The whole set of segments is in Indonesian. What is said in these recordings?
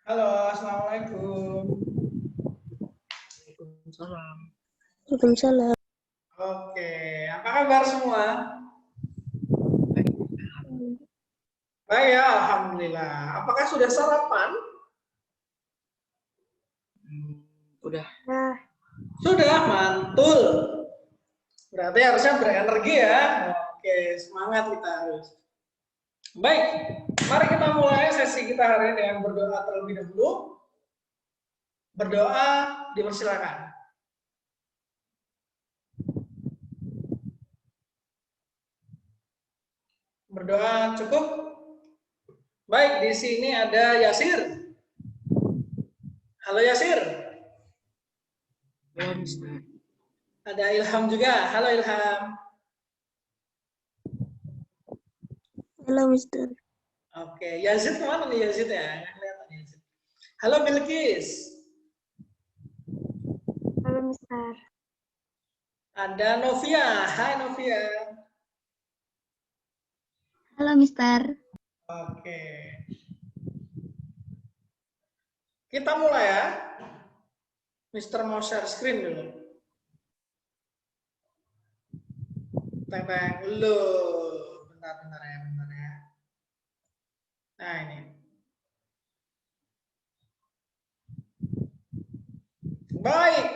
Halo, assalamualaikum. Waalaikumsalam. Waalaikumsalam. Oke, apa kabar semua? Baik ya, alhamdulillah. Apakah sudah sarapan? Udah. Sudah, mantul. Berarti harusnya berenergi ya. Oke, semangat kita harus. Baik, mari kita mulai sesi kita hari ini dengan berdoa terlebih dahulu. Berdoa dipersilakan. Berdoa cukup? Baik, di sini ada Yasir. Halo Yasir. Halo, Mister. Ada Ilham juga. Halo Ilham. Halo, Mister. Oke, Yazid kemana nih Yazid ya? Nggak kelihatan Yazid. Halo Bilkis. Halo, Mister. Ada Novia. Hai Novia. Halo, Mister. Oke. Kita mulai ya. Mister mau share screen dulu. Teng-teng. Loh. Bentar ya. Nah ini. Baik.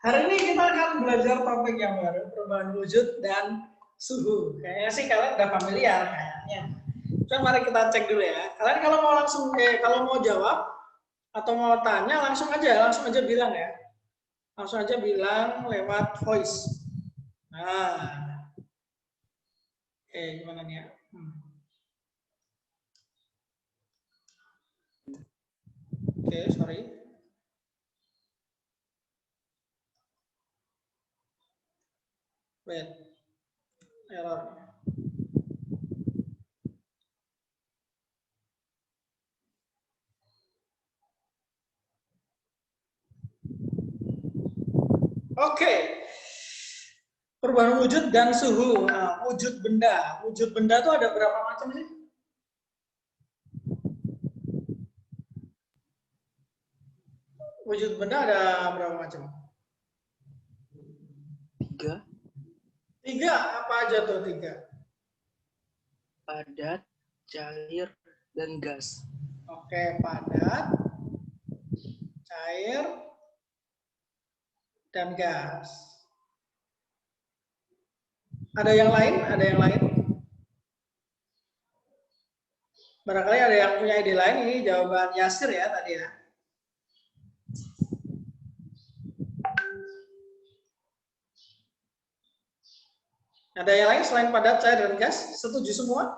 Hari ini kita akan belajar topik yang baru, perubahan wujud dan suhu. Kayaknya sih kalian udah familiar kayaknya. Coba mari kita cek dulu ya. Kalian kalau mau langsung kalau mau jawab atau mau tanya langsung aja bilang ya. Langsung aja bilang lewat voice. Nah. Oke, gimana nih ya? Oke, sorry. Wait. Error. Oke. Perubahan wujud dan suhu. Nah, wujud benda. Wujud benda itu ada berapa macam sih? Wujud benda ada berapa macam? 3. 3, apa aja tuh 3? Padat, cair, dan gas. Oke, padat, cair, dan gas. Ada yang lain? Barangkali ada yang punya ide lain. Ini jawaban Yasir ya tadi ya. Ada yang lain selain padat, cair, dan gas? Setuju semua?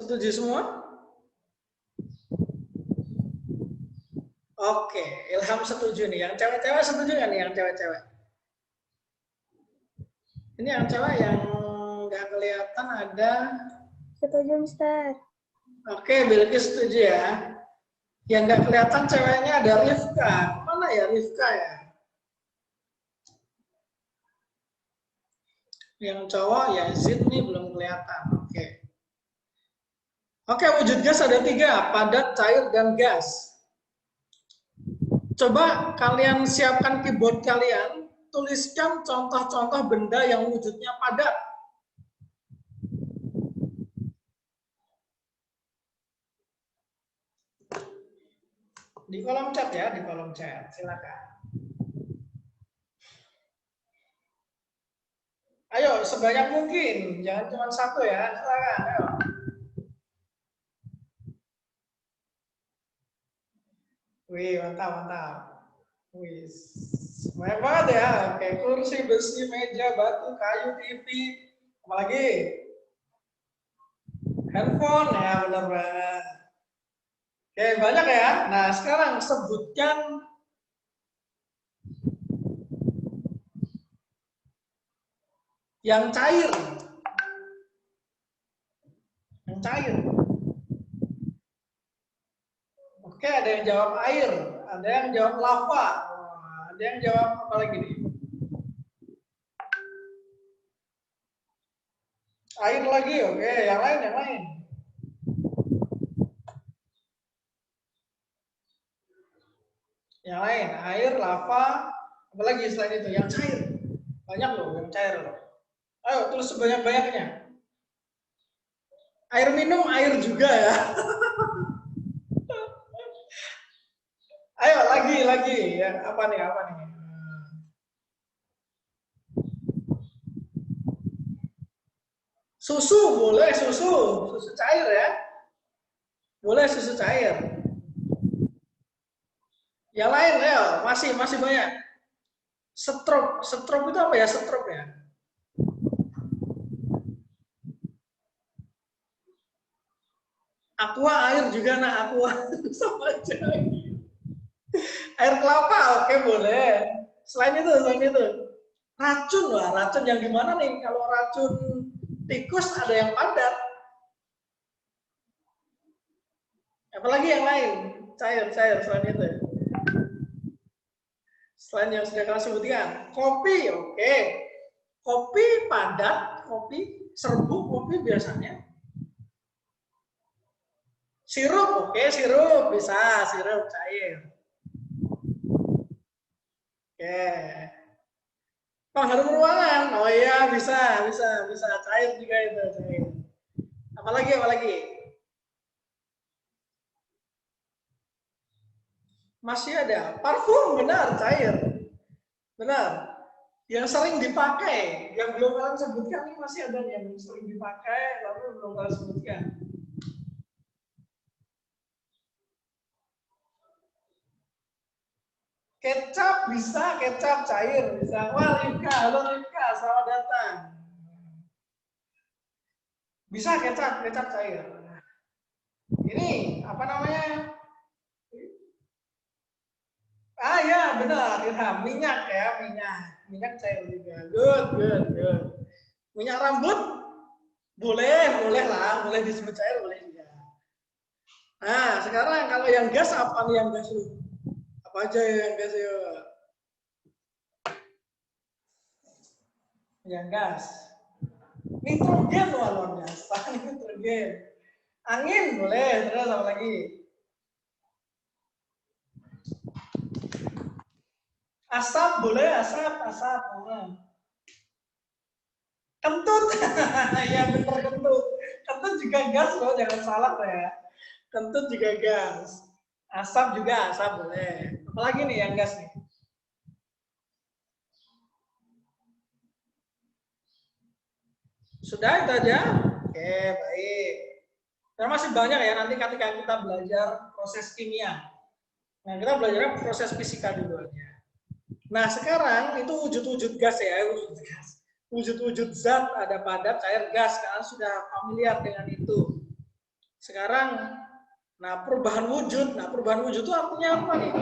Setuju semua? Oke, Ilham setuju nih. Yang cewek-cewek setuju nggak nih? Yang cewek-cewek? Ini yang cewek yang nggak kelihatan ada. Setuju, Mister. Oke, Bilkis setuju ya. Yang nggak kelihatan ceweknya ada Rifka. Mana ya Rifka ya? Yang cowok ya Zid nih belum kelihatan. Oke, wujud gas ada 3, padat, cair, dan gas. Coba kalian siapkan keyboard kalian, tuliskan contoh-contoh benda yang wujudnya padat. Di kolom chat ya, di kolom chat. Silakan. Ayo, sebanyak mungkin. Jangan cuma satu ya. Silakan, ayo. Wih, mantap. Wih, banyak banget ya. Oke, kursi, besi, meja, batu, kayu, TV. Apalagi? Handphone, ya benar banget. Oke, banyak ya. Nah, sekarang sebutkan yang cair. Yang cair. Oke, ada yang jawab air, ada yang jawab lava, ada yang jawab apa lagi nih? Air lagi, oke. Yang lain, yang lain. Yang lain, air, lava, apalagi selain itu, yang cair. Banyak loh yang cair loh. Ayo tulis sebanyak-banyaknya. Air minum, air juga ya. Ayo lagi ya. Apa nih? Susu boleh, susu cair ya. Boleh susu cair. Yang lain ya, masih banyak. Stroke itu apa ya? Stroke ya. Aqua air juga nah aqua sama aja. Air kelapa, oke boleh. Selain itu. Racun lah, racun yang gimana nih? Kalau racun tikus ada yang padat. Apalagi yang lain, cair selain itu. Selain yang sudah kalian sebutkan, kopi, oke. Kopi padat, kopi serbuk, kopi biasanya. Sirup, oke, sirup bisa, sirup cair. Oke. Pengharum ruangan, oh iya bisa cair juga itu cair. Apalagi? Masih ada parfum, benar cair, benar. Yang sering dipakai, yang belum kalian sebutkan ini masih ada yang sering dipakai, tapi belum kalian sebutkan. Kecap bisa, kecap cair bisa. Wah Rifka, halo Rifka, selamat datang. Bisa kecap cair. Ini apa namanya? Ah ya benar, Ilham. Minyak ya, minyak cair juga. Good. Minyak rambut boleh lah, boleh disebut cair boleh juga. Nah sekarang kalau yang gas apa nih yang gas lu? Apa aja yang gas ya? Yang gas. Nitrogen luar biasa, nitrogen. Angin boleh, terus apa lagi? Asap boleh, asap. Kentut, ya bener kentut. Kentut juga gas loh, jangan salah ya. Kentut juga gas. Asap juga asap boleh. Apalagi nih yang gas nih? Sudah itu aja? Oke, baik. Dan masih banyak ya nanti ketika kita belajar proses kimia. Nah, kita belajar proses fisika dulu aja. Nah, sekarang itu wujud-wujud gas ya, wujud-wujud zat, ada padat, cair, gas. Kalian sudah familiar dengan itu. Sekarang, perubahan wujud. Nah, perubahan wujud itu artinya apa nih?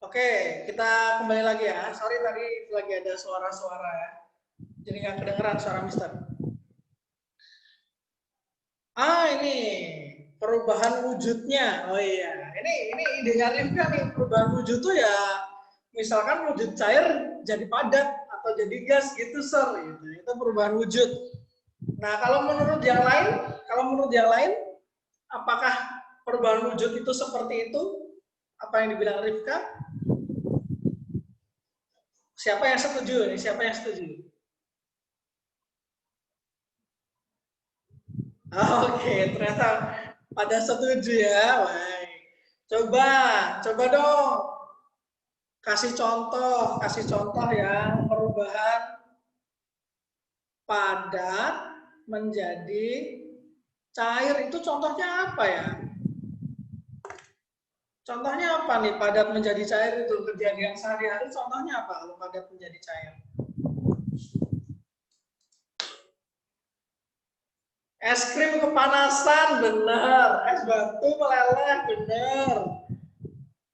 Oke, kita kembali lagi ya. Sorry tadi lagi ada suara-suara ya. Jadi nggak kedengeran suara Mister. Ini perubahan wujudnya. Oh iya, ini idenya Rifka nih. Perubahan wujud tuh ya, misalkan wujud cair jadi padat atau jadi gas gitu, Sir. Gitu. Itu perubahan wujud. Nah, kalau menurut yang lain, apakah perubahan wujud itu seperti itu? Apa yang dibilang Rifka? Siapa yang setuju nih? Siapa yang setuju? Oke, ternyata pada setuju ya. Baik. Coba dong kasih contoh ya perubahan padat menjadi cair itu contohnya apa ya? Contohnya apa nih padat menjadi cair itu kejadian sehari-hari contohnya apa kalau padat menjadi cair? Es krim kepanasan benar, es batu meleleh benar.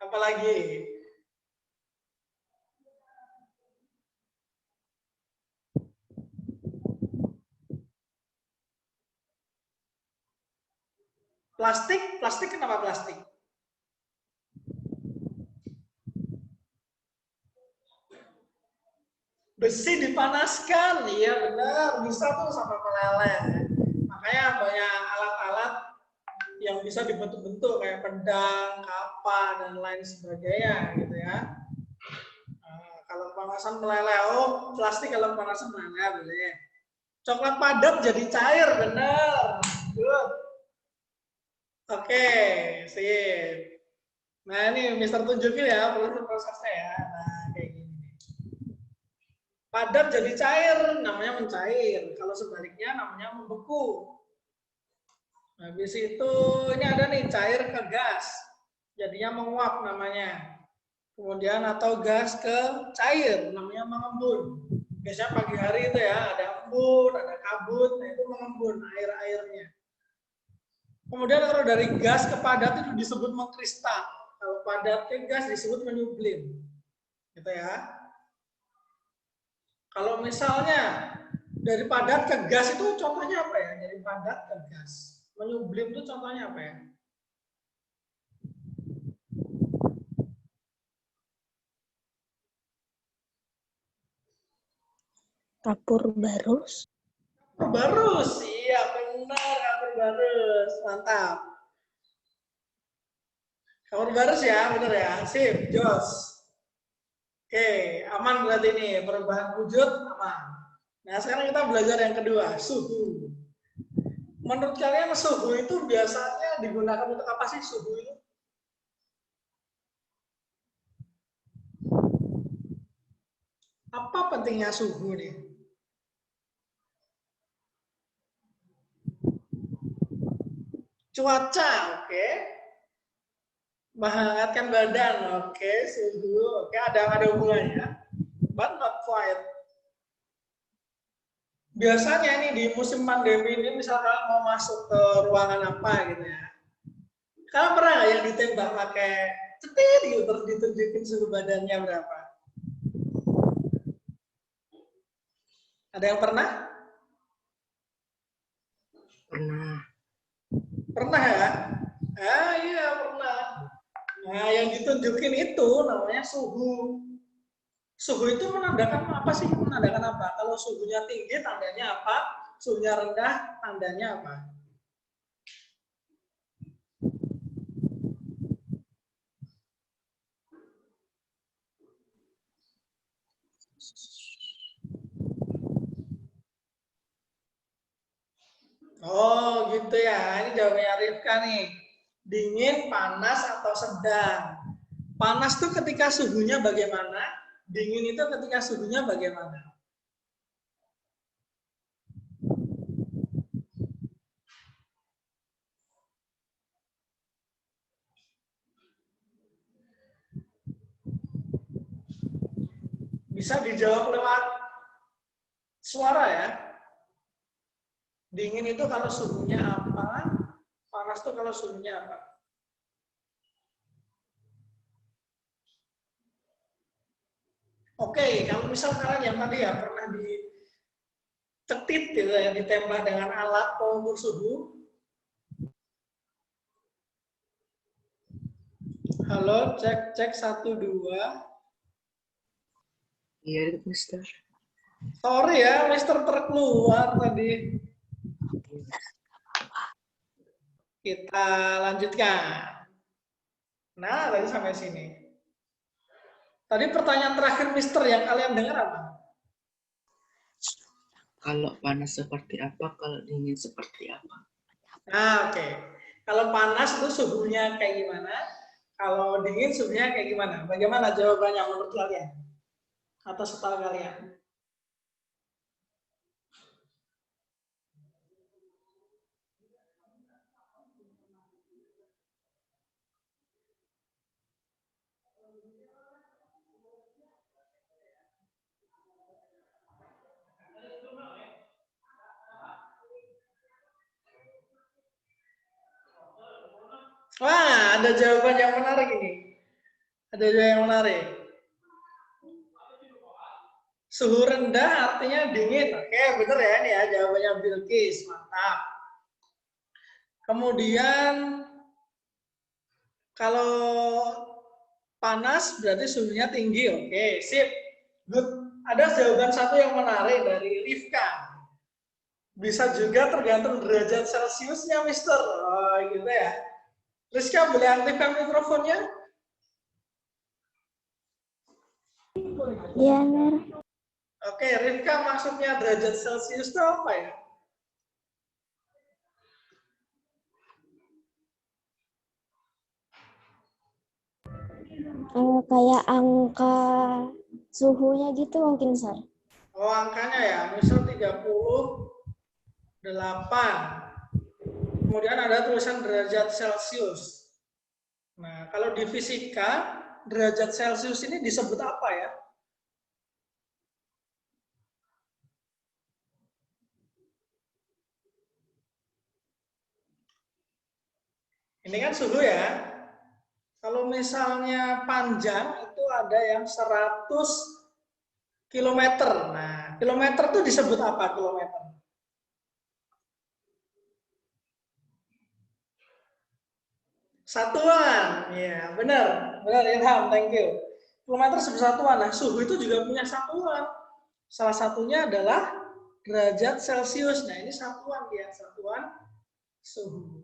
Apalagi? Plastik kenapa plastik? Besi dipanaskan, iya benar, bisa tuh sampai meleleh. Makanya banyak alat-alat yang bisa dibentuk-bentuk kayak pedang, kapak dan lain sebagainya gitu ya. Kalau kepanasan meleleh, oh plastik kalau kepanasan meleleh boleh. Coklat padat jadi cair, benar. Good. Oke, sip. Nah ini Mister tunjukin ya prosesnya ya. Nah kayak gini. Padat jadi cair, namanya mencair. Kalau sebaliknya namanya membeku. Habis itu ini ada nih cair ke gas. Jadinya menguap namanya. Kemudian atau gas ke cair namanya mengembun. Biasanya pagi hari itu ya ada embun, ada kabut, nah itu mengembun air-airnya. Kemudian kalau dari gas ke padat itu disebut mengkristal. Kalau padat ke gas disebut menyublim. Gitu ya. Kalau misalnya dari padat ke gas itu contohnya apa ya? Dari padat ke gas. Menyublim itu contohnya apa ya? Kapur barus. Kapur barus, iya benar kapur barus, mantap. Kapur barus ya, benar ya, sip, jos. Oke, aman berarti ini perubahan wujud aman. Nah sekarang kita belajar yang kedua, suhu. Menurut kalian suhu itu biasanya digunakan untuk apa sih suhu itu? Apa pentingnya suhu nih? Cuaca, oke. Menghangatkan badan, oke. Suhu, oke. Ada hubungannya, but not quite. Biasanya nih di musim pandemi ini misalkan mau masuk ke ruangan apa gitu ya. Kalian pernah nggak yang ditembak pakai cetit gitu terus ditunjukin suhu badannya berapa? Ada yang pernah? Pernah. Pernah ya? Ah iya pernah. Nah yang ditunjukin itu namanya suhu. Suhu itu menandakan apa sih? Menandakan apa? Kalau suhunya tinggi tandanya apa? Suhunya rendah tandanya apa? Oh gitu ya. Ini jawabannya Rifka nih. Dingin, panas, atau sedang. Panas tuh ketika suhunya bagaimana? Dingin itu ketika suhunya bagaimana? Bisa dijawab lewat suara ya. Dingin itu kalau suhunya apa? Panas tuh kalau suhunya apa? Oke, kalau misal kalian yang tadi ya pernah dicetit gitu ya, ditembak dengan alat pengukur suhu. Halo, cek 1 2. Iya, Mister. Sorry ya, Mister terkeluar tadi. Kita lanjutkan. Nah, tadi sampai sini. Tadi pertanyaan terakhir Mister yang kalian dengar apa? Kalau panas seperti apa, kalau dingin seperti apa? Nah, oke. Kalau panas itu suhunya kayak gimana? Kalau dingin suhunya kayak gimana? Bagaimana jawabannya menurut kalian? Atau setahu kalian? Wah, ada jawaban yang menarik ini. Ada jawaban yang menarik. Suhu rendah artinya dingin. Oke, bener ya ini ya jawabannya Bilqis. Mantap. Kemudian kalau panas berarti suhunya tinggi. Oke, sip. Good. Ada jawaban satu yang menarik dari Rifka. Bisa juga tergantung derajat Celciusnya, Mister. Oh, gitu ya. Rizka, boleh aktifkan mikrofonnya? Iya, Mer. Oke, Rifka, maksudnya derajat Celcius itu apa ya? Kayak angka suhunya gitu mungkin, Sar. Oh, angkanya ya, misal 38. Kemudian ada tulisan derajat Celcius. Nah, kalau di fisika, derajat Celcius ini disebut apa ya? Ini kan suhu ya. Kalau misalnya panjang, itu ada yang 100 kilometer. Nah, kilometer itu disebut apa kilometer? Satuan. Ya, benar. Benar, Ilham. Thank you. Kilometer sebut satuan. Nah, suhu itu juga punya satuan. Salah satunya adalah derajat Celcius. Nah, ini satuan dia, satuan suhu.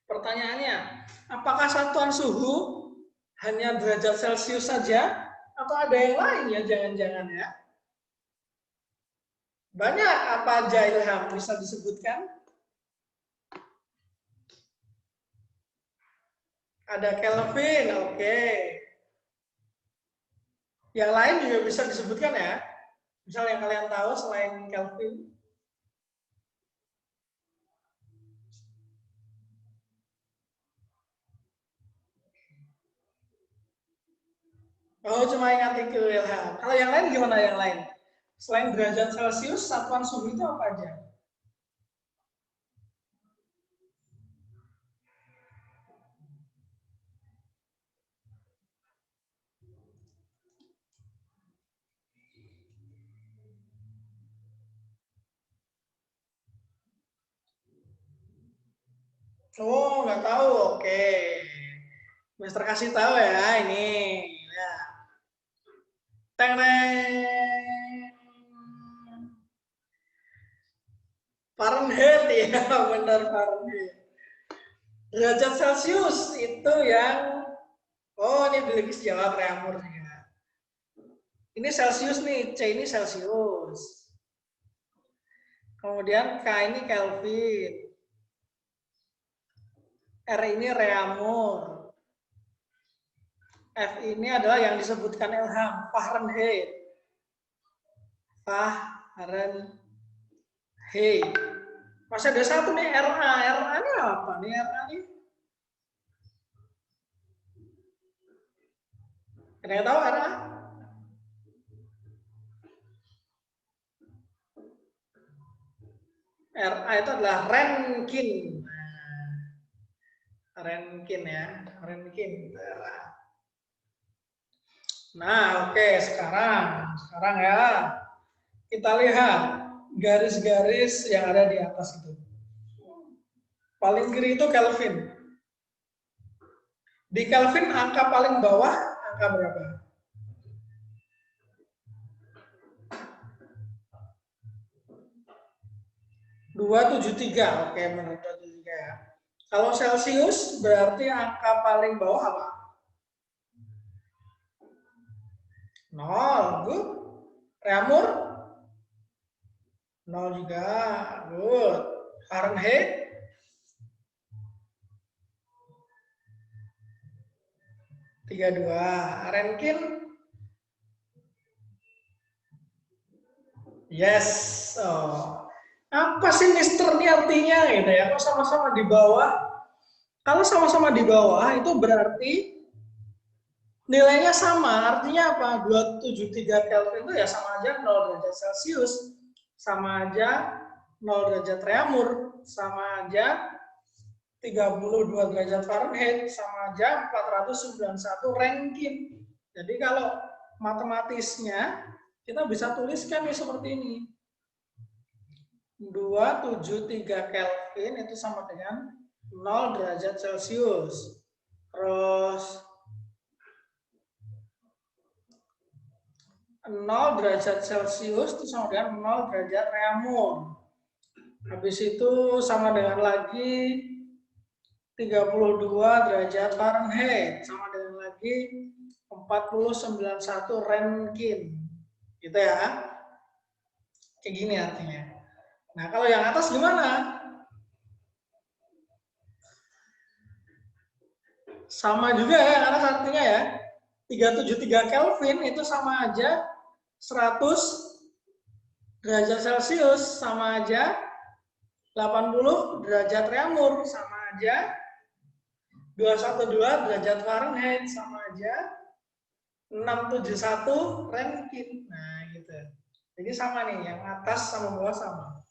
Pertanyaannya, apakah satuan suhu hanya derajat Celcius saja atau ada yang lain ya? Jangan-jangan ya. Banyak apa aja, Ilham, bisa disebutkan? Ada Kelvin, oke. Yang lain juga bisa disebutkan ya. Misal yang kalian tahu selain Kelvin. Oh, cuma ingat itu Ilham. Kalau yang lain gimana yang lain? Selain derajat Celcius, satuan suhu itu apa aja? Oh, nggak tahu. Oke. Mister kasih tahu ya ini. Ya. Teng Fahrenheit ya, benar Fahrenheit. Derajat Celcius itu yang ini Bilqis jawab Reamur ya. Ini Celcius nih, C ini Celcius. Kemudian K ini Kelvin. R ini Reaumur. F ini adalah yang disebutkan Ilham, Fahrenheit. Fahrenheit. Masih ada satu nih, RA. RA ini apa nih RA ini? Ada yang tahu RA? RA itu adalah Rankine. Rankine ya, Rankine. Nah, oke, sekarang ya kita lihat garis-garis yang ada di atas itu. Paling kiri itu Kelvin. Di Kelvin angka paling bawah angka berapa? 273. Oke, menurut 273 ya. Kalau Celcius berarti angka paling bawah apa? 0. Good. Reaumur? 0 juga. Good. Fahrenheit? 32. Renkin? Yes. Oh. Apa sih Mister ini artinya gitu ya? Kalau sama-sama di bawah, kalau sama-sama di bawah itu berarti nilainya sama. Artinya apa? 273 Kelvin itu ya sama aja 0 derajat Celcius, sama aja 0 derajat Reaumur, sama aja 32 derajat Fahrenheit, sama aja 491 Rankine. Jadi kalau matematisnya kita bisa tuliskan nih seperti ini. 273 Kelvin itu sama dengan 0 derajat Celcius. Terus 0 derajat Celcius itu sama dengan 0 derajat Reaumur. Habis itu sama dengan lagi 32 derajat Fahrenheit, sama dengan lagi 491 Rankine. Gitu ya. Kayak gini artinya. Nah, kalau yang atas gimana? Sama juga ya, yang atas artinya ya. 373 Kelvin itu sama aja 100 derajat Celcius, sama aja 80 derajat Reaumur, sama aja 212 derajat Fahrenheit, sama aja 671 Rankine. Nah, gitu. Jadi sama nih, yang atas sama bawah sama.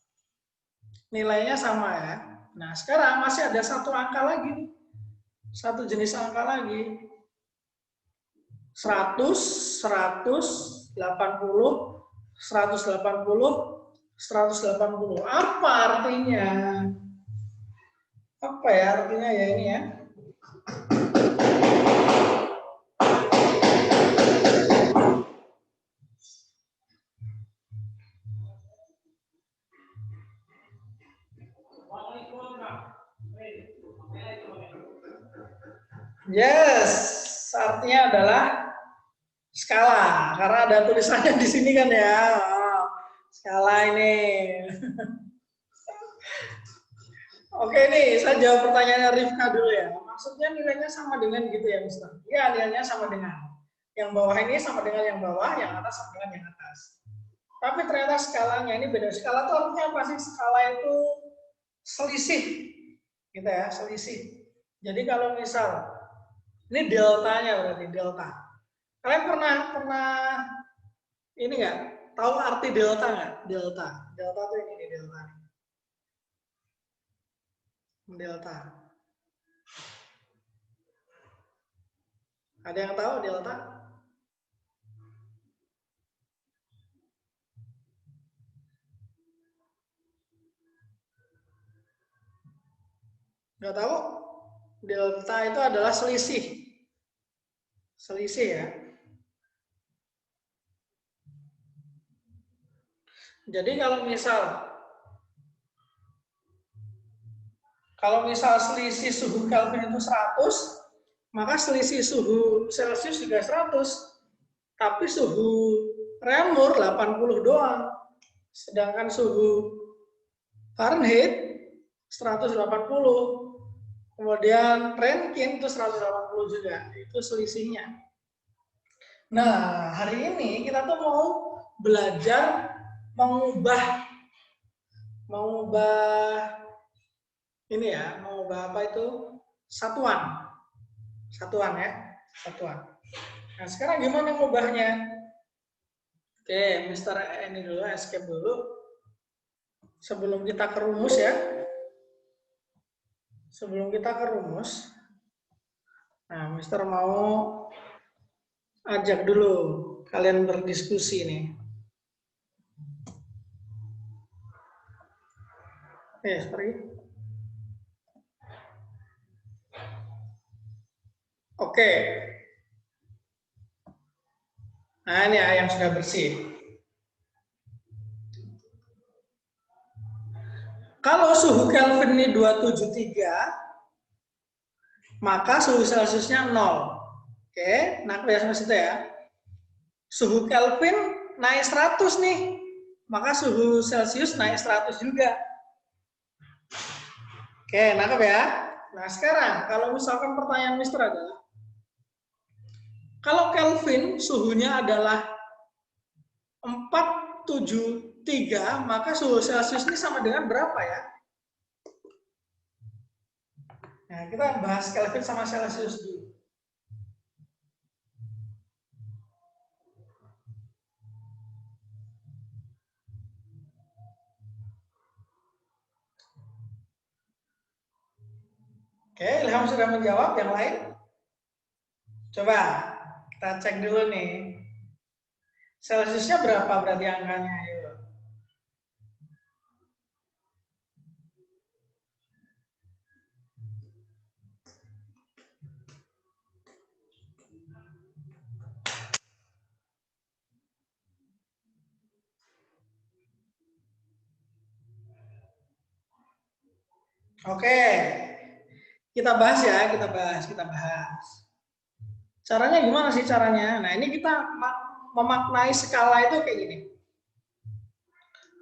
Nilainya sama ya. Nah, sekarang masih ada satu angka lagi. Satu jenis angka lagi. 100, 180, 180, 180. Apa artinya? Apa ya artinya ya ini ya? Yes, artinya adalah skala, karena ada tulisannya di sini kan ya. Oh, skala ini. Oke nih, saya jawab pertanyaannya Rifka dulu ya. Maksudnya nilainya sama dengan gitu ya, Mister? Iya, nilainya sama dengan. Yang bawah ini sama dengan yang bawah, yang atas sama dengan yang atas. Tapi ternyata skalanya ini beda. Skala itu artinya apa sih? Skala itu selisih. Gitu ya, selisih. Jadi kalau misal, ini deltanya berarti, delta. Kalian pernah ini nggak? Tahu arti delta nggak? Delta. Delta itu ini delta. Delta. Ada yang tahu delta? Nggak tahu? Delta itu adalah selisih. Selisih ya. Jadi kalau misal selisih suhu Kelvin itu 100, maka selisih suhu Celcius juga 100. Tapi suhu Reaumur 80 doang. Sedangkan suhu Fahrenheit 180. Kemudian Rankine itu 180 juga. Itu selisihnya. Nah, hari ini kita tuh mau belajar mengubah ini ya, mengubah apa itu? Satuan ya, satuan. Nah, sekarang gimana mengubahnya? Oke, Mister ini dulu, escape dulu. Sebelum kita ke rumus ya. Sebelum kita ke rumus, nah, Mister mau ajak dulu kalian berdiskusi nih. Pergi. Oke. Nah, ini yang sudah bersih. Kalau suhu Kelvin ini 273, maka suhu Celciusnya 0. Oke, nah kebiasaan itu ya. Suhu Kelvin naik 100 nih, maka suhu Celcius naik 100 juga. Oke, nangkep ya. Nah sekarang kalau misalkan pertanyaan Mister adalah Kalau Kelvin suhunya adalah 473, maka suhu Celcius ini sama dengan berapa ya? Nah, kita bahas Kelvin sama Celcius dulu. Oke, Ilham sudah menjawab. Yang lain? Coba kita cek dulu nih. Celciusnya berapa berarti angkanya? Ayo. Oke, kita bahas ya, kita bahas. Caranya gimana sih caranya? Nah, ini kita memaknai skala itu kayak gini.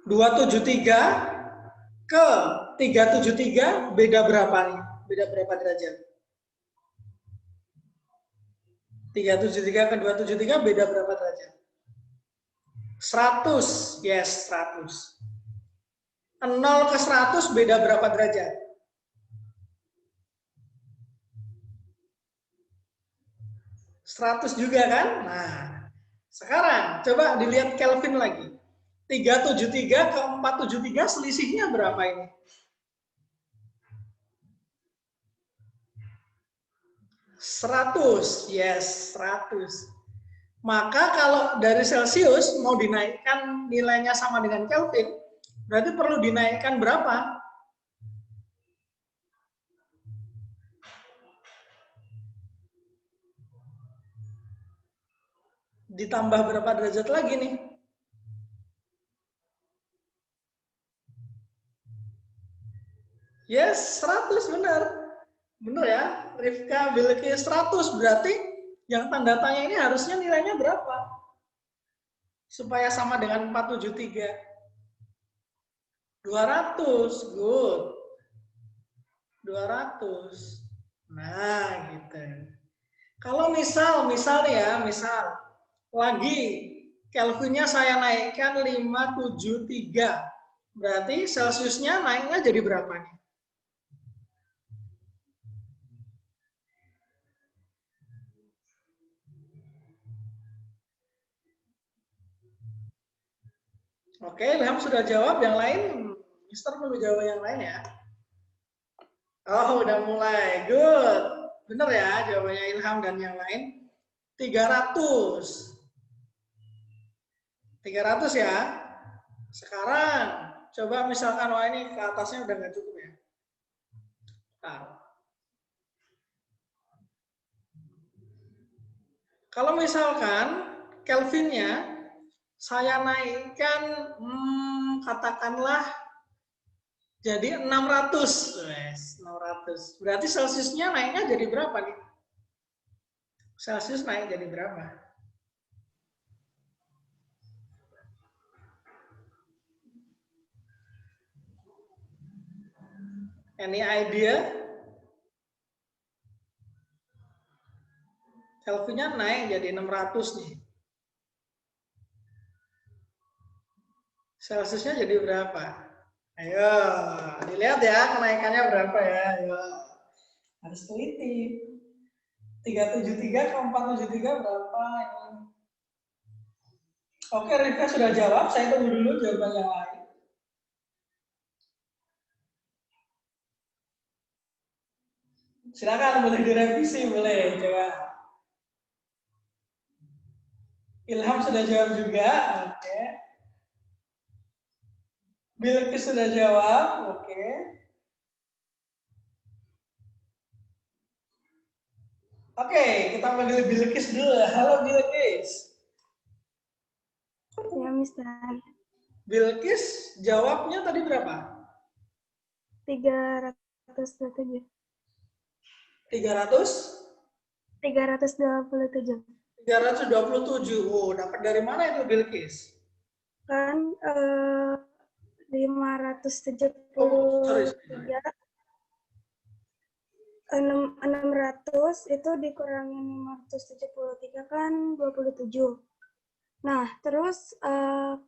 273 ke 373 beda berapa nih? Beda berapa derajat? 373 ke 273 beda berapa derajat? 100, yes 100. 0 ke 100 beda berapa derajat? 100 juga kan? Nah, sekarang coba dilihat Kelvin lagi. 373 ke 473 selisihnya berapa ini? 100, yes 100. Maka kalau dari Celcius mau dinaikkan nilainya sama dengan Kelvin, berarti perlu dinaikkan berapa? Ditambah berapa derajat lagi nih? Yes, 100 benar. Benar ya, Rifka Bilqis 100 berarti yang tanda tanya ini harusnya nilainya berapa? Supaya sama dengan 473. 200, good. 200. Nah, gitu. Kalau misal nih ya, misal lagi Kelvinnya saya naikkan 573. Berarti Celciusnya naiknya jadi berapa nih? Oke, Ilham sudah jawab. Yang lain, Mister perlu jawab yang lain ya. Oh, udah mulai. Good. Bener ya jawabannya Ilham dan yang lain. 300. 300 ya. Sekarang, coba misalkan, wah ini ke atasnya udah nggak cukup ya. Nah, kalau misalkan Kelvinnya saya naikkan, katakanlah jadi 600. Yes, 600. Berarti Celciusnya naiknya jadi berapa nih? Celcius naik jadi berapa? Any idea? Kelvinnya naik jadi 600 nih. Celciusnya jadi berapa? Ayo, dilihat ya kenaikannya berapa ya. Ayo. Harus teliti. 373 ke 473 berapa ini? Oke, Rifka sudah jawab. Saya tunggu dulu jawaban yang lain. Silakan, boleh direvisi, boleh. Coba. Ilham sudah jawab juga. Oke. Bilqis sudah jawab. Oke. Oke, kita panggil Bilqis dulu. Halo Bilqis. Ya, Mister. Bilqis jawabnya tadi berapa? 327. 300? 327. 327. Oh, dapat dari mana itu Bilqis? Kan 573. Oh, sorry. 600 itu dikurangin 573 kan 27. Nah, terus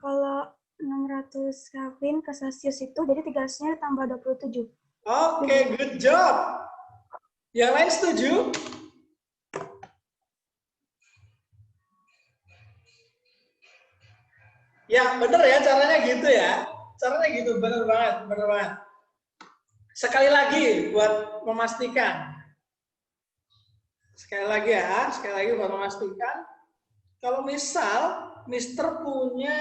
kalau 600 Kelvin ke Celsius itu jadi 300-nya tambah 27. Oke, good job. Yang lain setuju? Ya, bener ya, caranya gitu ya. Caranya gitu, bener banget, bener banget. Sekali lagi buat memastikan. Sekali lagi buat memastikan. Kalau misal Mister punya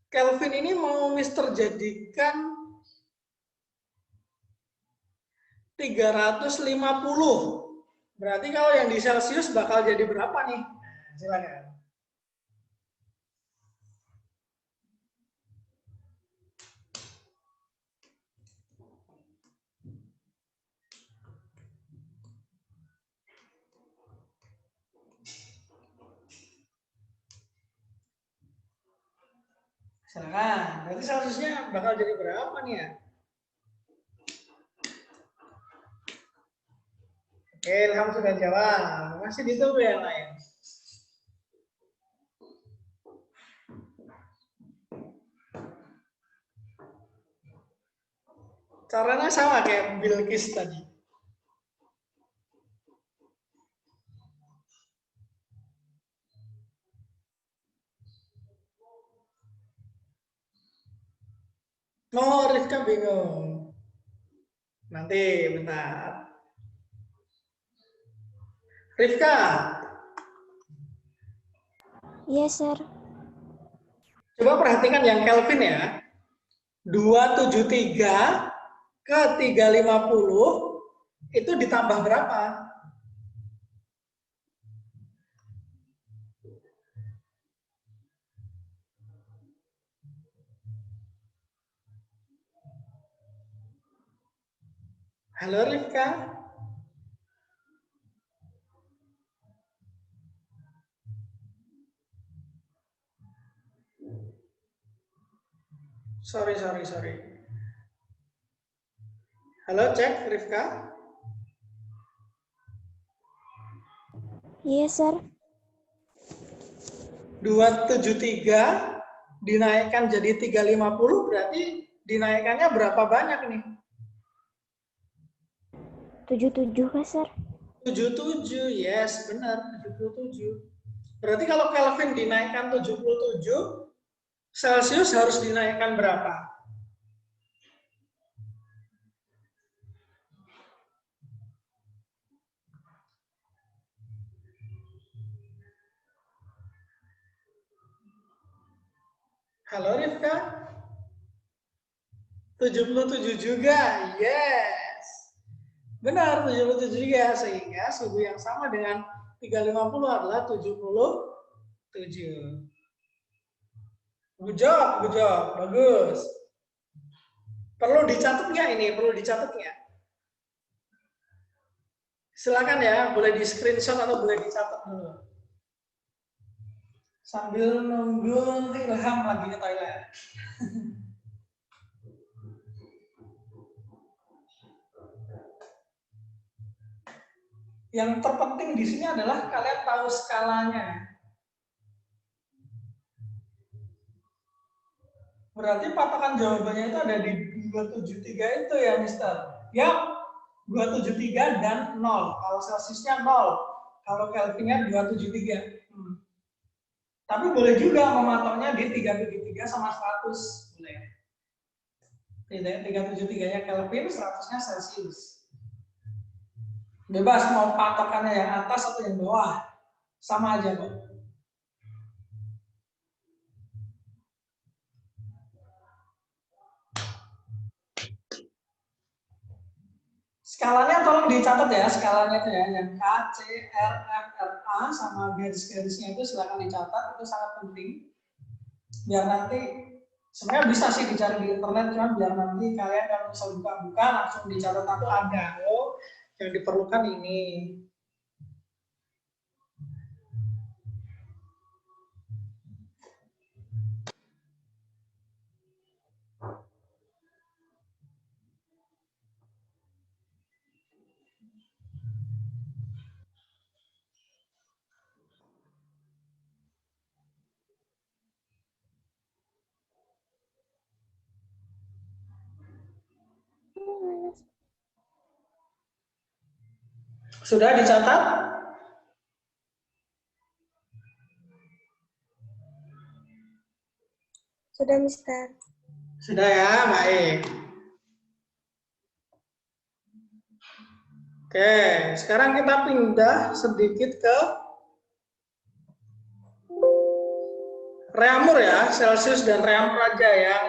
Kelvin ini mau Mister jadikan 350. Berarti kalau yang di Celsius bakal jadi berapa nih? Nah, silakan. Silakan. Berarti Celsiusnya bakal jadi berapa nih ya? Oke, Ilham sudah jawab. Masih ditunggu yang lain. Caranya sama kayak Bilqis tadi. Oh, Rifka bingung. Nanti, bentar. Rifka, Yes, sir. coba perhatikan yang Kelvin ya. 273 ke 350 itu ditambah berapa? Halo Rifka. Sorry. Halo, cek Rifka. Yes, sir. 273 dinaikkan jadi 350 berarti dinaikannya berapa banyak nih? 77 kah, sir? 77, yes, benar, 77. Berarti kalau Kelvin dinaikkan 77, Celsius harus dinaikkan berapa? Halo Rifka? 77 juga, yes. Benar, 77 juga, sehingga suhu yang sama dengan 350 adalah 77. Good job, bagus. Perlu dicatat nggak ini? Perlu dicatat nggak? Silakan ya, boleh di screenshot atau boleh dicatat dulu. Sambil nunggu Ilham lagi ke toilet. Yang terpenting di sini adalah kalian tahu skalanya. Berarti patokan jawabannya itu ada di 273 itu ya, Mister. Ya, 273 dan 0. Kalau Celsiusnya 0. Kalau Kelvinnya 273. Tapi boleh juga mematoknya di 373 sama 100. Boleh. 373-nya Kelvin, 100-nya Celsius. Bebas mau patokannya yang atas atau yang bawah. Sama aja kok. Skalanya tolong dicatat ya, skalanya itu ya, yang K, C, R, F, R, A, sama garis-garisnya itu silakan dicatat, itu sangat penting. Biar nanti, sebenarnya bisa sih dicari di internet, cuman biar nanti kalian kalau bisa buka-buka langsung dicatat atau ada, oh yang diperlukan ini. Sudah dicatat? Sudah, Mister. Sudah ya, baik. Oke, sekarang kita pindah sedikit ke Reaumur ya, Celcius dan Reaumur aja yang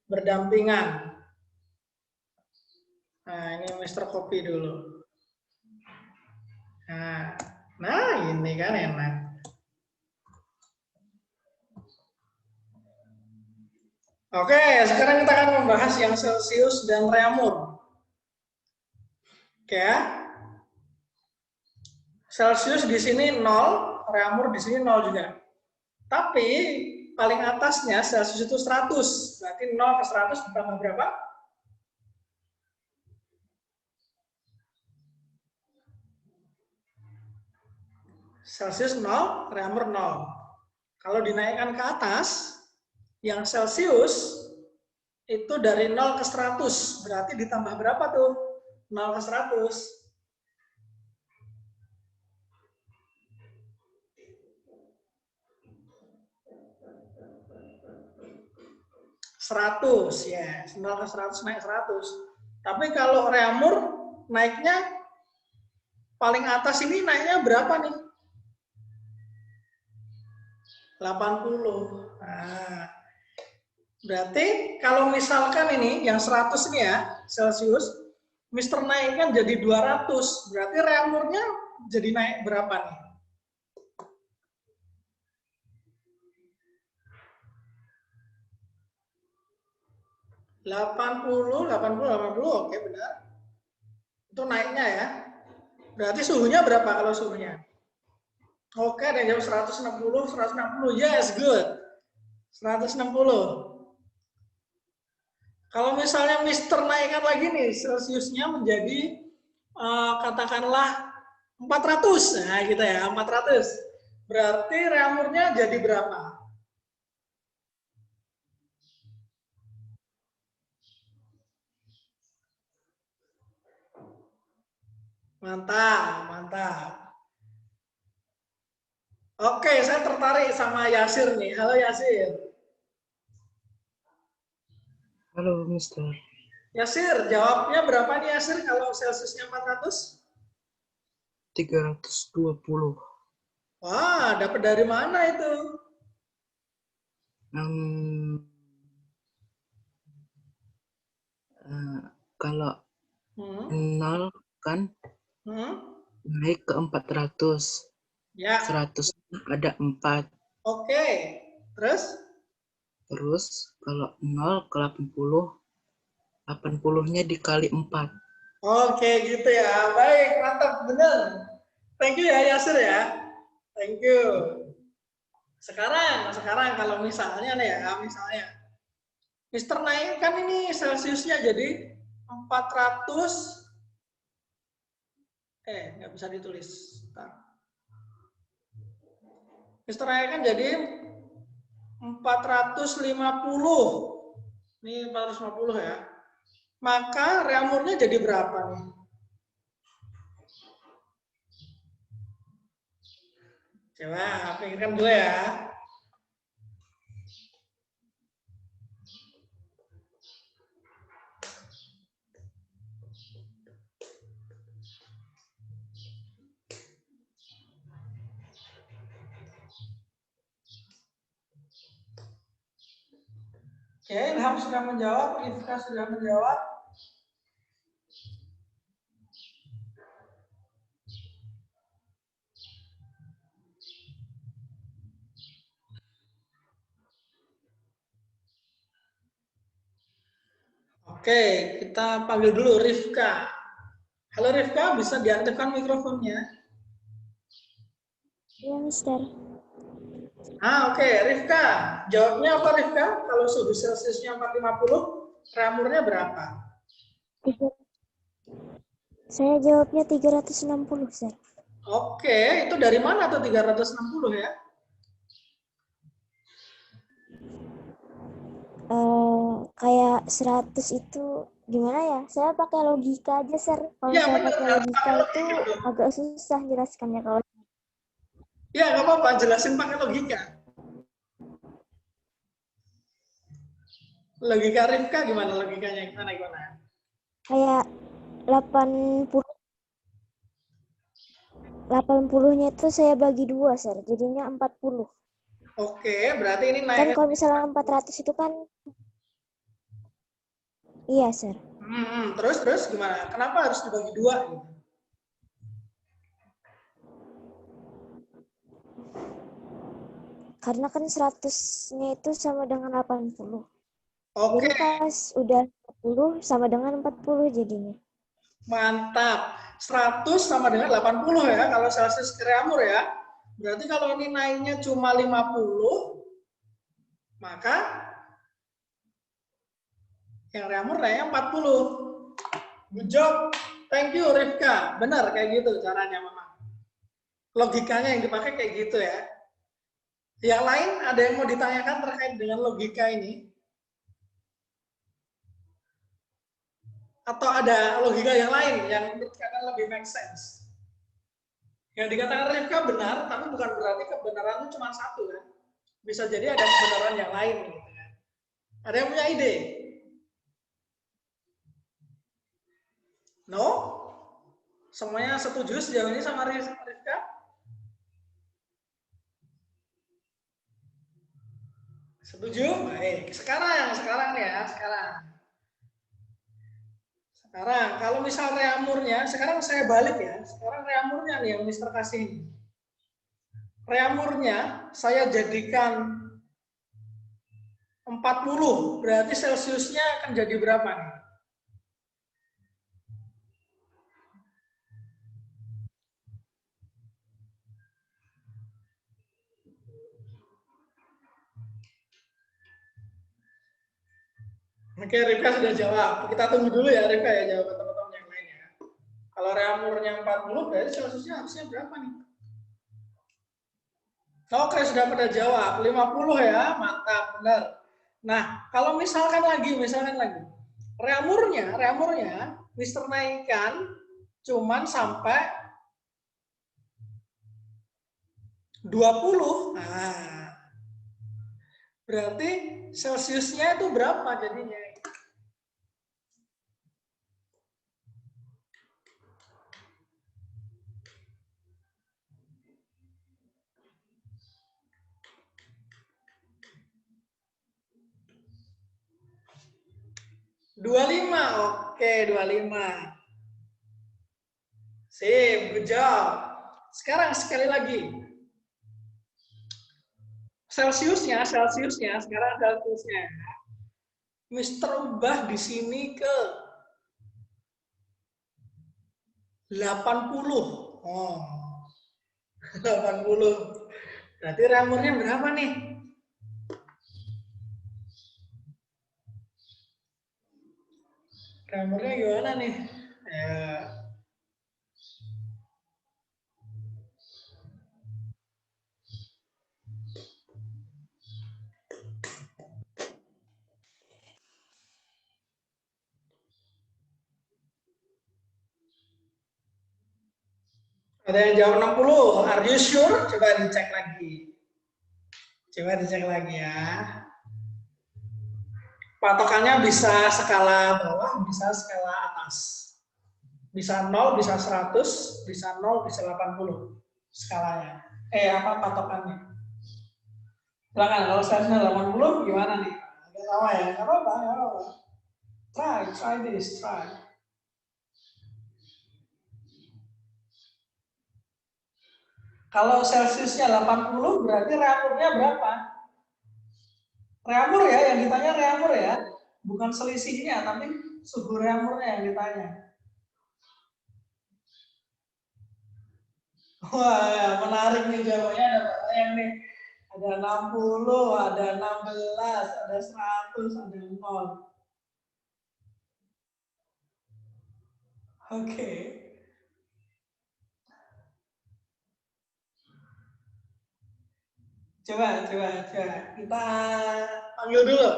berdampingan. Nah, ini Mr. Kopi dulu. Nah, ini kan enak. Oke, sekarang kita akan membahas yang Celcius dan Reaumur. Oke ya. Celcius di sini 0, Reaumur di sini 0 juga. Tapi paling atasnya Celcius itu 100. Berarti 0 ke 100 ditambah berapa? Celcius 0, Reaumur 0. Kalau dinaikkan ke atas, yang Celcius itu dari 0 ke 100. Berarti ditambah berapa tuh? 0 ke 100. 100, ya. 0 ke 100 naik 100. Tapi kalau Reaumur naiknya paling atas ini naiknya berapa nih? 80. Nah, berarti kalau misalkan ini yang 100 ini ya, Celcius, Mister naikkan jadi 200. Berarti Reaumurnya jadi naik berapa nih? 80, 80, oke benar. Itu naiknya ya. Berarti suhunya berapa kalau suhunya? Oke, ada yang jawab 160, 160. Yes, good. 160. Kalau misalnya Mister naikkan lagi nih, Celciusnya menjadi katakanlah 400. Nah, gitu ya, 400. Berarti Reaumurnya jadi berapa? Mantap, mantap. Oke, saya tertarik sama Yasir nih. Halo Yasir. Halo, Mister. Yasir, jawabnya berapa nih Yasir kalau Celciusnya 400? 320. Wah, dapat dari mana itu? Kalau 0 kan Hmm? naik ke 400. Ya. 100 ada 4. Oke. Terus? Terus kalau 0 ke 80, 80-nya dikali 4. Oke, gitu ya. Baik, mantap, benar. Thank you ya Yasir ya. Thank you. Sekarang kalau misalnya nih ya, misalnya Mister naik kan ini Celciusnya jadi 400. Nggak bisa ditulis. Bentar. Mister naik kan jadi 450. Ini 450 ya. Maka Reaumurnya jadi berapa nih? Coba pikirkan dulu ya. Oke, Ilham sudah menjawab, Rifka sudah menjawab. Oke, kita panggil dulu Rifka. Halo Rifka, bisa diaktifkan mikrofonnya? Iya, Mister. Oke, Rifka. Jawabnya apa Rifka? Kalau suhu Celciusnya 450, Reaumurnya berapa? Saya jawabnya 360, Sir. Oke, itu dari mana tuh 360 ya? Kayak 100 itu Gimana ya? Saya pakai logika aja, Sir. Kalau Iya saya benar, pakai harus logika pakai itu logika dong. agak susah jelaskannya kalau Ya nggak apa-apa, jelasin pakai logika. Logika Rifka gimana logikanya? Gimana? kayak 80 80-nya itu saya bagi 2, Sir. Jadinya 40. Oke, berarti ini Kan naiknya. kalau misalnya 400 itu kan iya, Sir. Terus gimana? Kenapa harus dibagi 2 gitu? Karena kan 100-nya itu sama dengan 80. Oke, Jadi pas udah 40 sama dengan 40 jadinya. mantap. 100 sama dengan 80 ya kalau Celsius Reaumur ya. Berarti kalau ini naiknya cuma 50, maka yang Reaumur naiknya 40. Good job. Thank you Rifka. Benar kayak gitu caranya Mama. Logikanya yang dipakai kayak gitu ya. Yang lain ada yang mau ditanyakan terkait dengan logika ini? Atau ada logika yang lain yang menurut kalian lebih make sense? Yang dikatakan Rifka benar, tapi bukan berarti kebenaran itu cuma satu kan? Bisa jadi ada kebenaran yang lain gitu kan. Ada yang punya ide? No? Semuanya setuju sejauh ini sama Rifka? Setuju? Baik. Sekarang nih ya, sekarang. Sekarang, kalau misal reamurnya, sekarang saya balik ya. Sekarang reamurnya nih yang Mister kasih ini. Reamurnya saya jadikan 40, berarti Celsiusnya akan jadi berapa nih? Oke, Rifka sudah jawab. Kita tunggu dulu ya Rifka ya jawab teman-teman yang lain ya. Kalau reamurnya 40, berarti Celsiusnya harusnya berapa nih? Oke, sudah pada jawab. 50 ya, mantap, benar. Nah, kalau misalkan lagi. Reamurnya, Mister naikkan cuman sampai 20. Nah, berarti Celsiusnya itu berapa jadinya? Lima. Oke, 25. Sip, good job. Sekarang sekali lagi. Celsiusnya. Mister ubah di sini ke 80. Oh, 80. Berarti reamurnya berapa nih? Reamurnya gimana nih? Ya. Ada yang jawab 60. Are you sure? Coba dicek lagi. Ya. Patokannya bisa skala bawah, bisa skala atas. Bisa 0, bisa 100, bisa 0, bisa 80 skalanya. Apa patokannya? Silakan, kalau saya 80 gimana nih? Agak sama ya, nggak apa-apa. Try this. Kalau Celsiusnya 80, berarti reamurnya berapa? Reamur ya, yang ditanya reamur ya. Bukan selisihnya, tapi suhu reamurnya yang ditanya. Wah, menarik nih jawabannya. Ada yang nih. Ada 60, ada 16, ada 100, ada 0. Oke. Coba. Kita panggil dulu.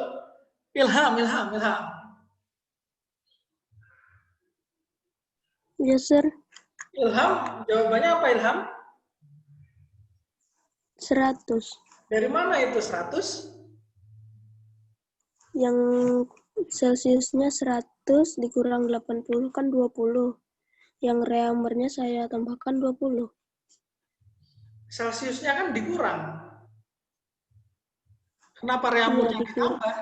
Ilham. Ya, Sir. Ilham, jawabannya apa Ilham? 100. Dari mana itu 100? Yang Celsiusnya 100 dikurang 80 kan 20. Yang reamernya saya tambahkan 20. Celsiusnya kan dikurang. Kenapa Iya, reamernya dikurang. ditambah?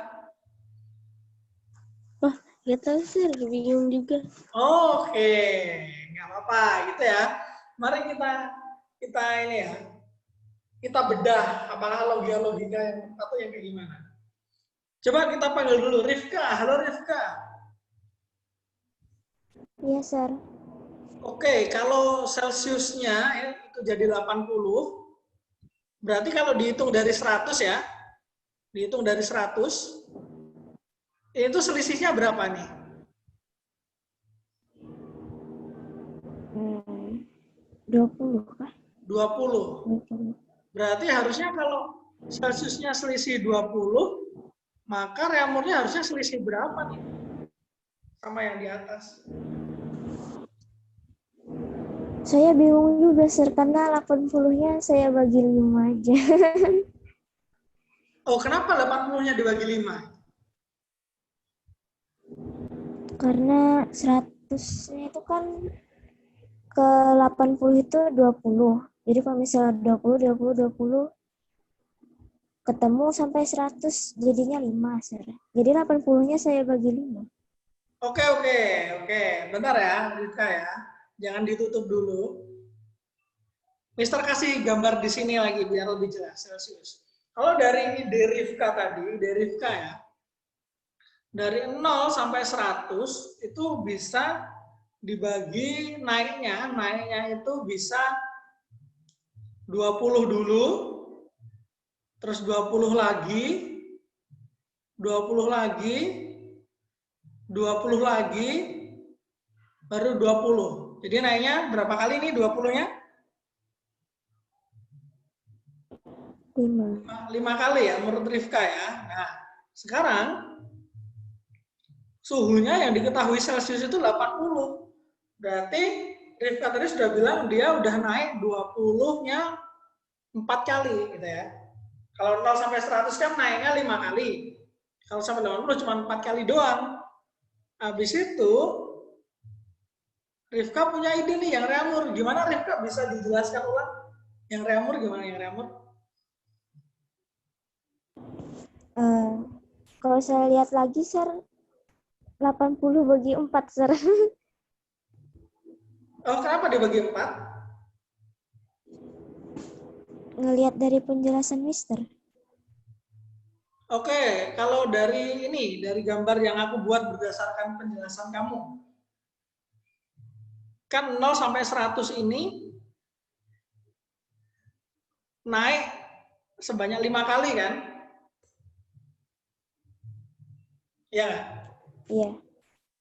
Wah, ya tahu sih, bingung juga. Oke, nggak apa-apa gitu ya. Mari kita ini ya, kita bedah apakah logika yang atau yang kayak gimana. Coba kita panggil dulu Rifka. Halo Rifka. Iya, Sir. Oke, kalau Celsiusnya ya, itu jadi 80, berarti kalau dihitung dari 100 ya, dihitung dari 100, itu selisihnya berapa nih? 20 kah? 20. 20. Berarti harusnya kalau Celsiusnya selisih 20, maka reamernya harusnya selisih berapa nih? Sama yang di atas. Saya bingung juga, Sir, karena 80-nya saya bagi 5 aja. Oh, kenapa 80-nya dibagi 5? Karena 100-nya itu kan ke 80 itu 20. Jadi kalau misalnya 20, 20, 20, ketemu sampai 100, jadinya 5, Sir. Jadi 80-nya saya bagi 5. Oke. Bentar ya, Rifka ya. Jangan ditutup dulu. Mister kasih gambar di sini lagi biar lebih jelas Celsius. Kalau dari ide Rifka tadi, ide Rifka ya, dari 0 sampai 100 itu bisa dibagi naiknya itu bisa 20 dulu, terus 20 lagi, 20 lagi, 20 lagi, baru 20. Jadi naiknya berapa kali nih 20-nya? 5. 5 kali ya menurut Rifka ya. Nah, sekarang suhunya yang diketahui Celsius itu 80. Berarti Rifka tadi sudah bilang dia udah naik 20-nya 4 kali gitu ya. Kalau 0 sampai 100 kan naiknya 5 kali. Kalau sampai 80 cuma 4 kali doang. Habis itu Rifka punya ide nih yang reamer. Gimana Rifka bisa dijelaskan ulang? Yang reamer gimana yang reamer? Kalau saya lihat lagi, Sir, 80 bagi 4, Sir. Oh, kenapa dibagi 4? Ngelihat dari penjelasan Mister. Oke, kalau dari gambar yang aku buat berdasarkan penjelasan kamu. Kan 0 sampai 100 ini naik sebanyak 5 kali kan? Iya nggak? Iya.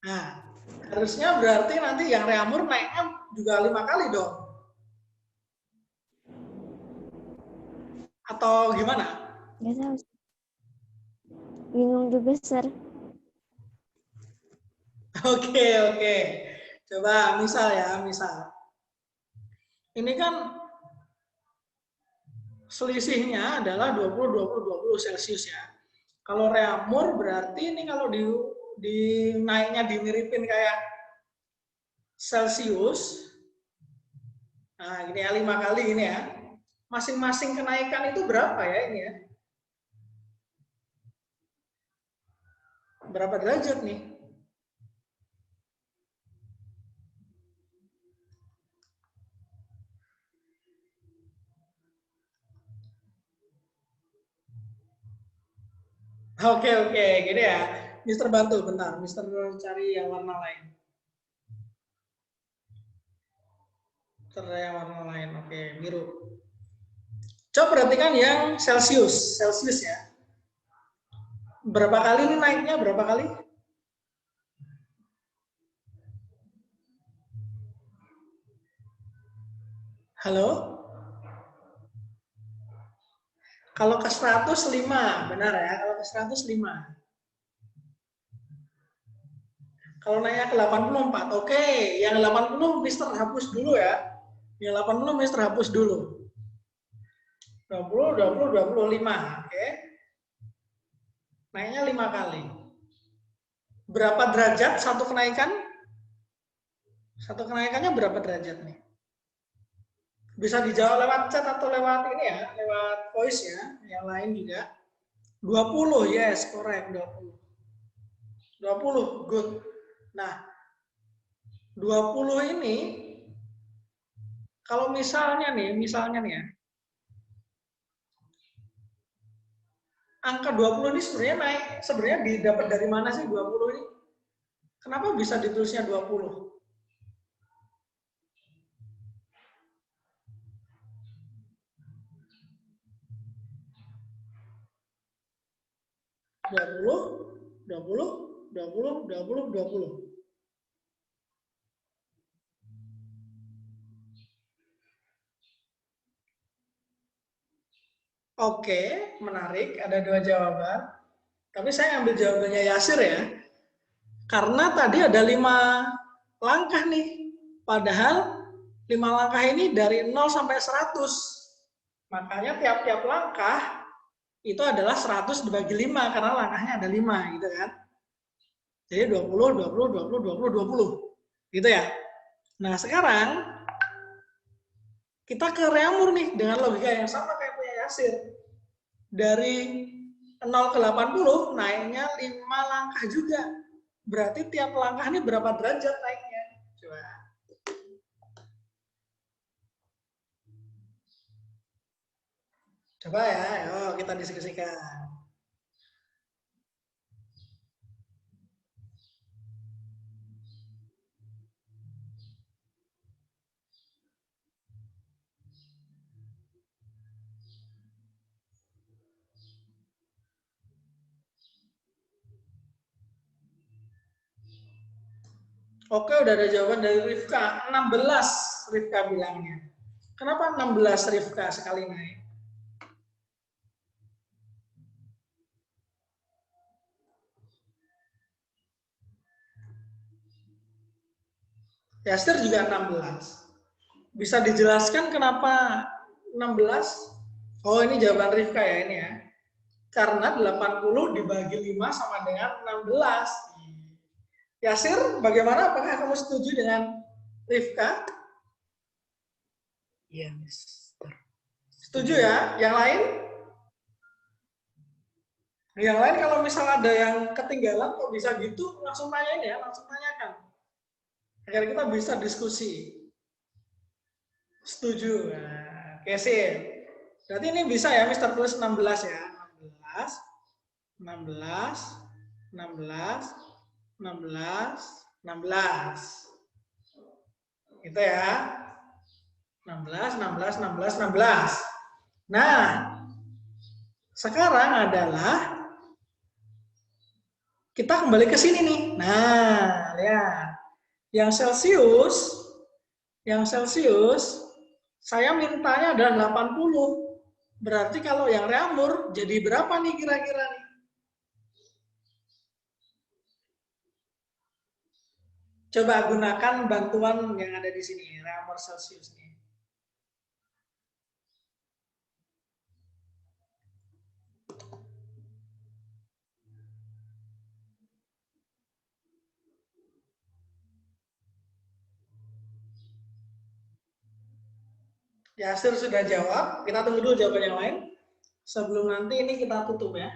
Nah, harusnya berarti nanti yang reamer naiknya juga 5 kali dong. Atau gimana? Nggak tahu. Bingung juga, Sir. Oke. Coba misal. Ini kan selisihnya adalah 20 Celsius ya. Kalau reamer berarti ini kalau di naiknya dimiripin kayak Celsius. Nah, ini ya 5 kali ini ya. Masing-masing kenaikan itu berapa ya ini ya? Berapa derajat nih? Oke, gini ya. Mister bantu bentar, Mister cari yang warna lain. Yang warna lain, oke, biru. Coba perhatikan yang Celsius ya. Berapa kali ini naiknya? Berapa kali? Halo? Kalau ke 105, benar ya? Kalau ke 105. Kalau naiknya ke 84, oke. Yang 80 Mister hapus dulu ya. Yang 80 Mister hapus dulu. 20, 20, 25, oke. Naiknya 5 kali. Berapa derajat satu kenaikan? Satu kenaikannya berapa derajat nih? Bisa dijawab lewat chat atau lewat ini ya, lewat voice ya. Yang lain juga. 20, yes, correct, 20. 20, good. Nah, 20 ini kalau misalnya nih ya, angka 20 ini sebenarnya naik, sebenarnya didapat dari mana sih 20 ini? Kenapa bisa ditulisnya 20? 20, 20, 20, 20, 20. Oke, menarik. Ada dua jawaban. Tapi saya ambil jawabannya Yasir ya. Karena tadi ada 5 langkah nih. Padahal 5 langkah ini dari 0 sampai 100. Makanya tiap-tiap langkah itu adalah 100 dibagi 5. Karena langkahnya ada 5 gitu kan. Jadi 20, 20, 20, 20, 20. Gitu ya. Nah sekarang kita ke Reamur nih dengan logika yang sama kayak punya Yasir. Dari 0 ke 80 naiknya 5 langkah juga. Berarti tiap langkah ini berapa derajat naiknya? Coba. Coba ya, ayo kita diskusikan. Oke, udah ada jawaban dari Rifka. 16 Rifka bilangnya. Kenapa 16 Rifka sekali naik? Yasir juga 16. Bisa dijelaskan kenapa 16? Oh, ini jawaban Rifka ya ini ya. Karena 80 dibagi 5 sama dengan 16. Yasir, bagaimana? Apakah kamu setuju dengan Rifka? Iya, Mister. Setuju ya? Yang lain? Yang lain kalau misal ada yang ketinggalan kok bisa gitu, langsung tanyain ya, langsung tanyakan. Agar kita bisa diskusi. Setuju. Nah, oke sih. Berarti ini bisa ya, Mister tulis 16 ya. 16, 16, 16, 16, 16. Gitu ya. 16, 16, 16, 16. Nah, sekarang adalah kita kembali ke sini nih. Nah, lihat. Yang Celsius, saya mintanya adalah 80. Berarti kalau yang Reamur jadi berapa nih kira-kira nih? Coba gunakan bantuan yang ada di sini, Reamur Celsius nih. Yasir sudah jawab, kita tunggu dulu jawaban yang lain. Sebelum nanti ini kita tutup ya.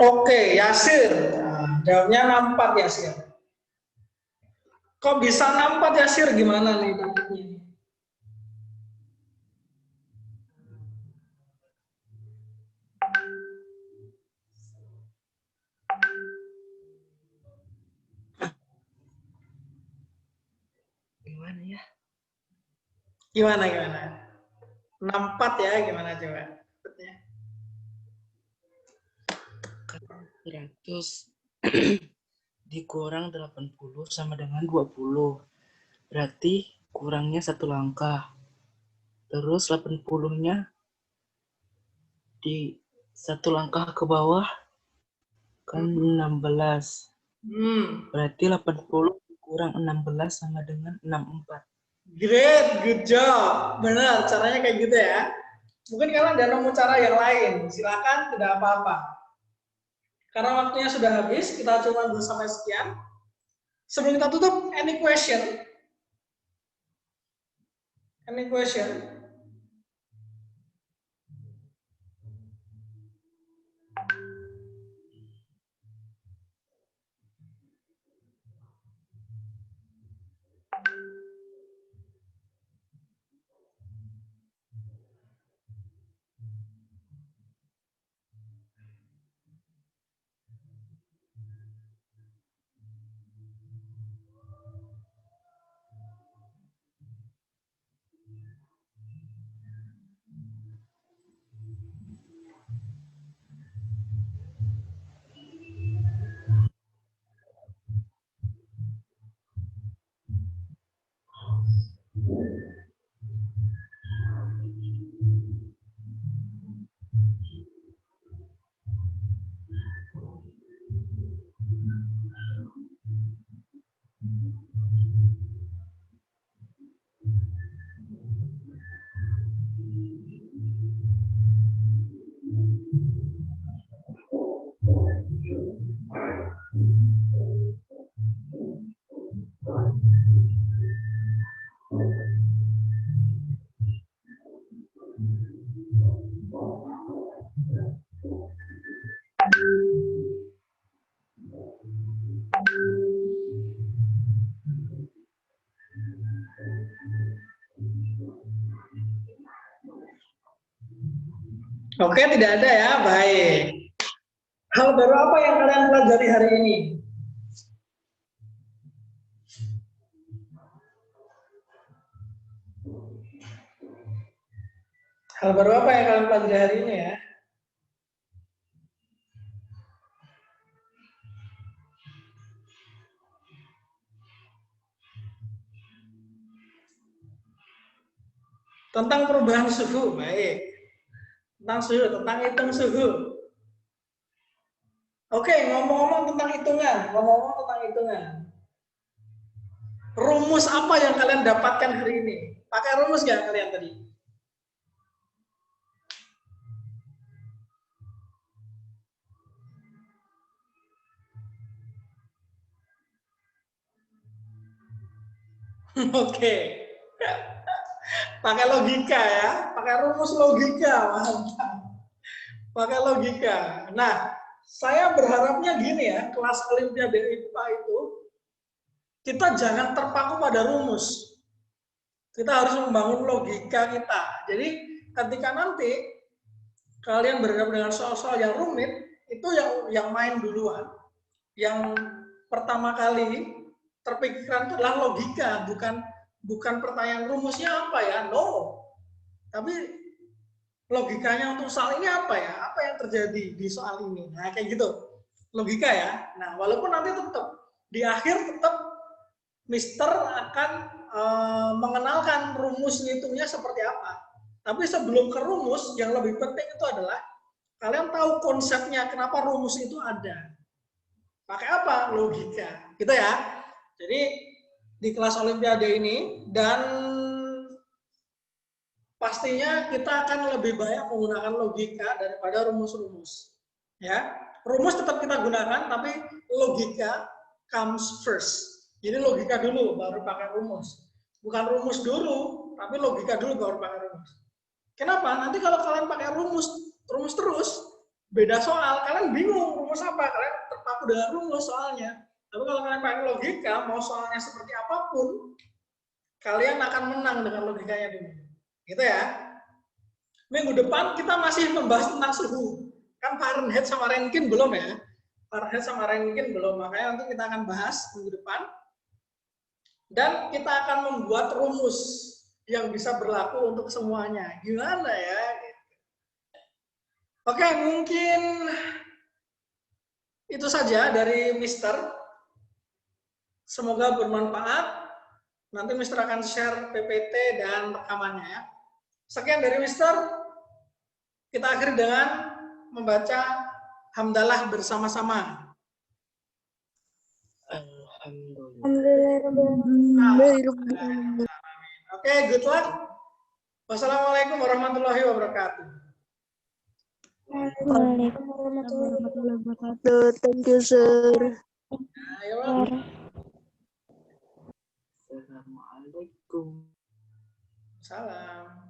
Oke, Yasir. Nah, jawabnya 64 Yasir. Kok bisa 64 Yasir? Gimana nih takutnya? Gimana ya? Gimana? 64 ya, gimana coba? 100 dikurang 80 sama dengan 20. Berarti kurangnya 1 langkah. Terus 80-nya di 1 langkah ke bawah kan 16. Berarti 80 kurang 16 sama dengan 64. Great, good job. Benar, caranya kayak gitu ya. Mungkin kalian ada nemu cara yang lain. Silakan, tidak apa-apa. Karena waktunya sudah habis, kita cuma dulu sampai sekian. Sebelum kita tutup, any question? Any question? Oke, tidak ada ya. Baik. Hal baru apa yang kalian pelajari hari ini? Hal baru apa yang kalian pelajari hari ini ya? Tentang perubahan suhu, baik. Tentang suhu, tentang hitung suhu. Oke, ngomong-ngomong tentang hitungan. Rumus apa yang kalian dapatkan hari ini? Pakai rumus nggak kalian tadi? Oke. Pakai logika ya, pakai rumus logika, mantap. Pakai logika. Nah, saya berharapnya gini ya, kelas Olimpiade IPA itu kita jangan terpaku pada rumus. Kita harus membangun logika kita. Jadi ketika nanti kalian berhadapan dengan soal-soal yang rumit, itu yang main duluan. Yang pertama kali terpikirkan itu adalah logika, bukan pertanyaan rumusnya apa ya, no. Tapi logikanya untuk soal ini apa ya? Apa yang terjadi di soal ini? Nah, kayak gitu. Logika ya. Nah, walaupun nanti tetap di akhir tetap Mister akan mengenalkan rumus ngitungnya seperti apa. Tapi sebelum ke rumus, yang lebih penting itu adalah kalian tahu konsepnya, kenapa rumus itu ada. Pakai apa? Logika. Gitu ya. Jadi di kelas Olimpiade ini, dan pastinya kita akan lebih banyak menggunakan logika daripada rumus-rumus. Ya, rumus tetap kita gunakan, tapi logika comes first. Jadi logika dulu, baru pakai rumus. Bukan rumus dulu, tapi logika dulu baru pakai rumus. Kenapa? Nanti kalau kalian pakai rumus terus, beda soal, kalian bingung rumus apa, kalian terpaku dengan rumus soalnya. Tapi kalau kalian pakai logika, mau soalnya seperti apapun, kalian akan menang dengan logikanya dulu. Gitu ya. Minggu depan kita masih membahas tentang suhu. Kan Fahrenheit sama Rangkin belum ya. Fahrenheit sama Rangkin belum, makanya nanti kita akan bahas minggu depan. Dan kita akan membuat rumus yang bisa berlaku untuk semuanya. Gimana ya? Oke, mungkin Itu saja dari Mister. Semoga bermanfaat. Nanti Mister akan share PPT dan rekamannya ya. Sekian dari Mister. Kita akhiri dengan membaca hamdalah bersama-sama. Alhamdulillah. Oke, good luck. Wassalamualaikum warahmatullahi wabarakatuh. Waalaikumsalam warahmatullahi wabarakatuh. Thank you, sir. Ayo. Assalamualaikum. Salam.